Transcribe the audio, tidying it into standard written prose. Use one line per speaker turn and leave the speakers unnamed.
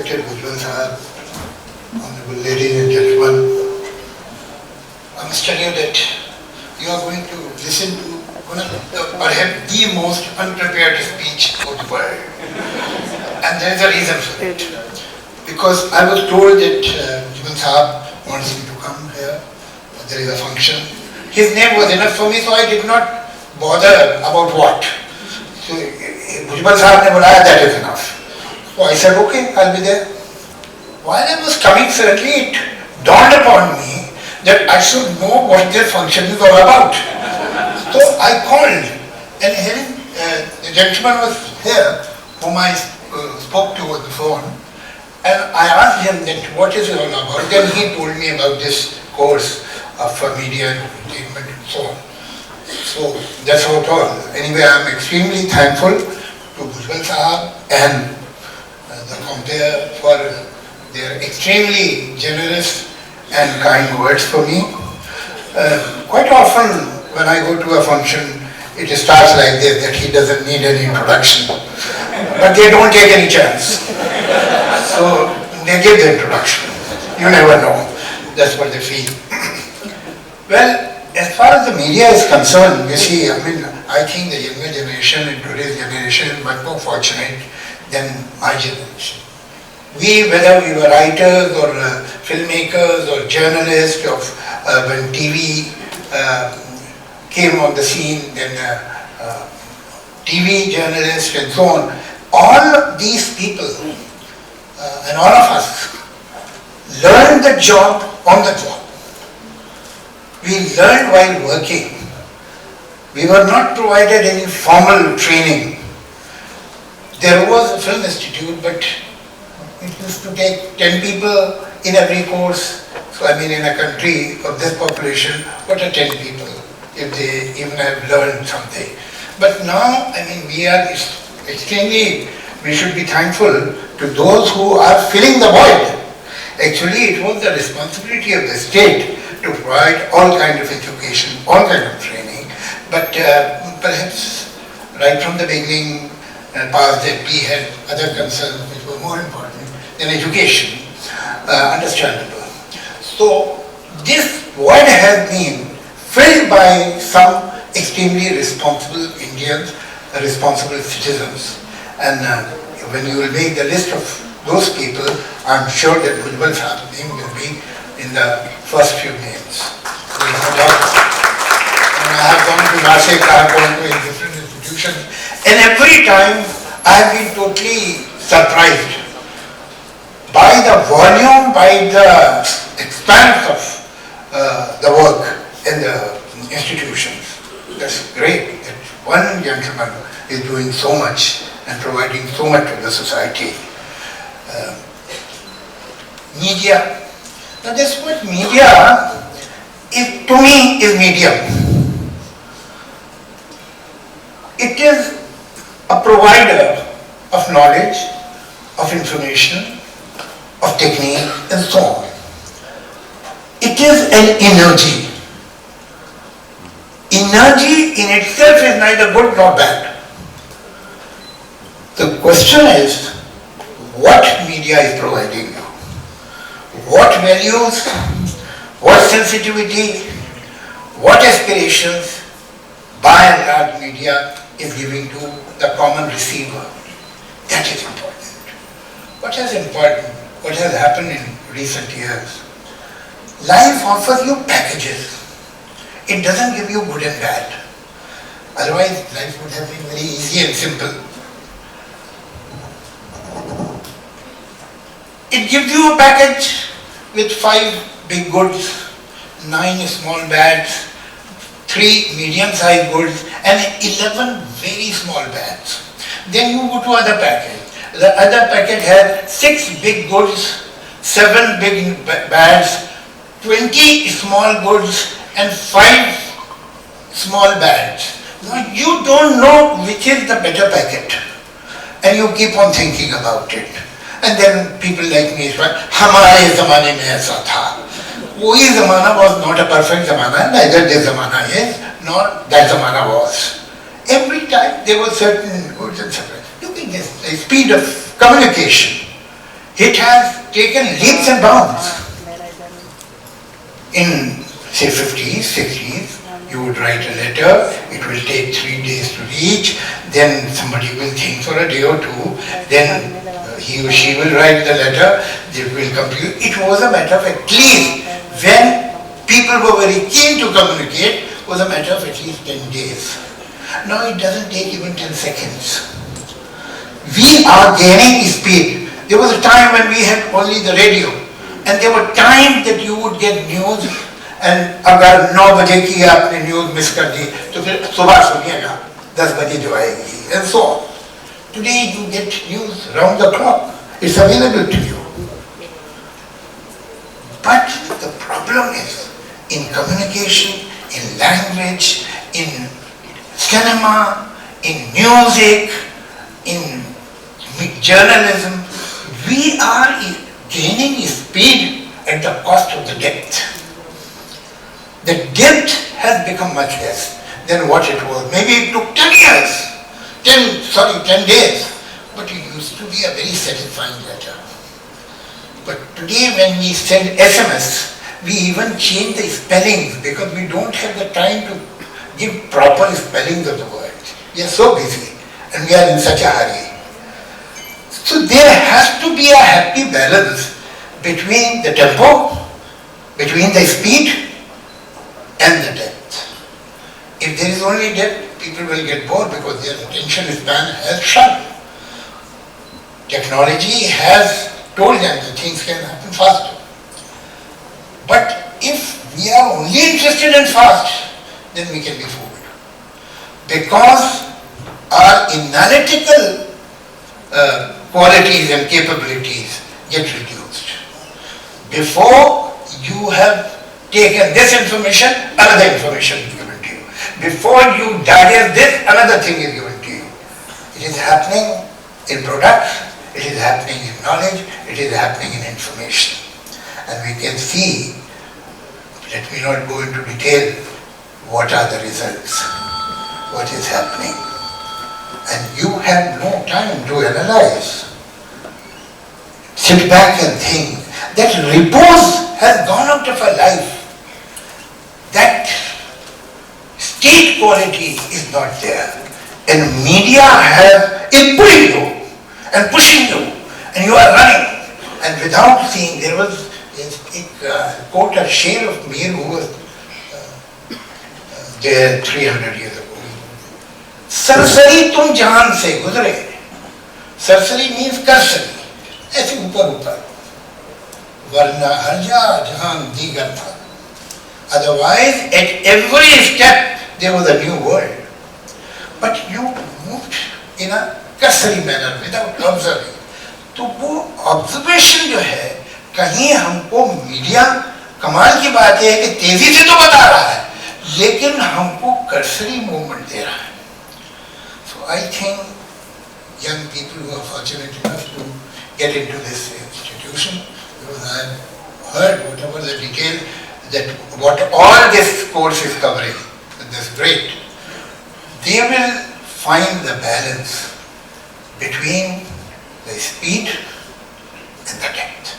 respected Ujjwal Sahab, honorable ladies and gentlemen, I must tell you that you are going to listen to one of perhaps the most unprepared speech of the world. And there is a reason for it. Because I was told that Ujjwal Sahab wants me to come here, there is a function. His name was enough for me, so I did not bother about what. So Ujjwal Sahab ne bulaya, that is enough. So I said, okay, I'll be there. While I was coming, suddenly it dawned upon me that I should know what this function is all about. So I called, and the gentleman was here, whom I spoke to on the phone, and I asked him that what is it all about. Then he told me about this course for media and entertainment and so on. So that's how it was. Anyway, I am extremely thankful to Ujjwal Sahab and the compare for their extremely generous and kind words for me. Quite often when I go to a function, it starts like this, that he doesn't need any introduction. But they don't take any chance. So they give the introduction. You never know. That's what they feel. Well, as far as the media is concerned, you see, I think the younger generation and today's generation is much more fortunate than my generation. Whether we were writers or filmmakers or journalists, when TV came on the scene, then TV journalists and so on, all these people and all of us learned the job on the job. We learned while working. We were not provided any formal training. There was a film institute, but it used to take 10 people in every course. So in a country of this population, what are 10 people if they even have learned something? But now, we are extremely, we should be thankful to those who are filling the void. Actually, it was the responsibility of the state to provide all kind of education, all kind of training. But perhaps right from the beginning, past that we had other concerns which were more important than education, understandable. So this void has been filled by some extremely responsible Indians, responsible citizens. And when you will make the list of those people, I'm sure that Ujjwal Sahab's name will be in the first few names. There is no doubt. And I have gone to Nasik, I have gone to different institutions, and every time I have been totally surprised by the volume, by the expanse of the work in the institutions. That's great that one gentleman is doing so much and providing so much to the society. Media. Now this word media is, to me, is medium. It is a provider of knowledge, of information, of technique, and so on. It is an energy. Energy in itself is neither good nor bad. The question is, what media is providing you? What values, what sensitivity, what aspirations, by and large media is giving to the common receiver. That is important. What has happened in recent years? Life offers you packages. It doesn't give you good and bad. Otherwise, life would have been very easy and simple. It gives you a package with 5 big goods, 9 small bads, 3 medium-sized goods, and 11 very small bads. Then you go to other package. The other packet has 6 big goods, 7 big bads, 20 small goods, and 5 small bads. Now you don't know which is the better packet, and you keep on thinking about it. And then people like me say, "Hamare zamane mein aisa tha." Woi zamana was not a perfect zamana, neither this zamana is, nor that zamana was. Every time there were certain goods and services. Look at this, the speed of communication. it has taken leaps and bounds. In say 50s, 60s, you would write a letter, it will take 3 days to reach, then somebody will think for a day or two, then he or she will write the letter, it will come to you. It was a matter of at least, when people were very keen to communicate, was a matter of at least 10 days. Now it doesn't take even 10 seconds. We are gaining speed. There was a time when we had only the radio, and there were times that you would get news, and अगर 9 बजे की आपने news miss कर दी तो फिर सुबह सुनिएगा 10 बजे जो आएगी, and so on. Today you get news round the clock. It's available to you. But the problem is in communication, in language, in cinema, in music, in journalism, we are gaining speed at the cost of the depth. The depth has become much less than what it was. Maybe it took 10 years, 10 days, but it used to be a very satisfying letter. But today when we send SMS, we even change the spellings because we don't have the time to give proper spellings of the words. We are so busy and we are in such a hurry. So there has to be a happy balance between the tempo, between the speed and the depth. If there is only depth, people will get bored because their attention span has shrunk. Technology has told them that things can happen faster. But if we are only interested in fast, then we can be fooled. Because our analytical qualities and capabilities get reduced. Before you have taken this information, another information is given to you. Before you digest this, another thing is given to you. It is happening in products, it is happening in knowledge, it is happening in information. And we can see, let me not go into detail, what are the results, what is happening. And you have no time to analyze. Sit back and think that repose has gone out of our life. That state quality is not there. And media is pulling you and pushing you and you are running. And without seeing, there was a quote, a Sher of Mir who was there 300 years ago. Sarsari tum jahan se guzre. Sarsari means cursory. ऐसे ऊपर ऊपर. वरना हर्जा जहान दीगर था. Otherwise, at every step, there was a new world. But you moved in a cursory manner, without observing. तो वो observation जो है, कहीं हमको मीडिया, कमाल की बात है कि तेजी से तो बता रहा है, लेकिन हमको cursory movement दे रहा है. So I think young people who are fortunate enough to get into this institution, because I have heard whatever the detail, that what all this course is covering, and that's great, they will find the balance between the speed and the depth.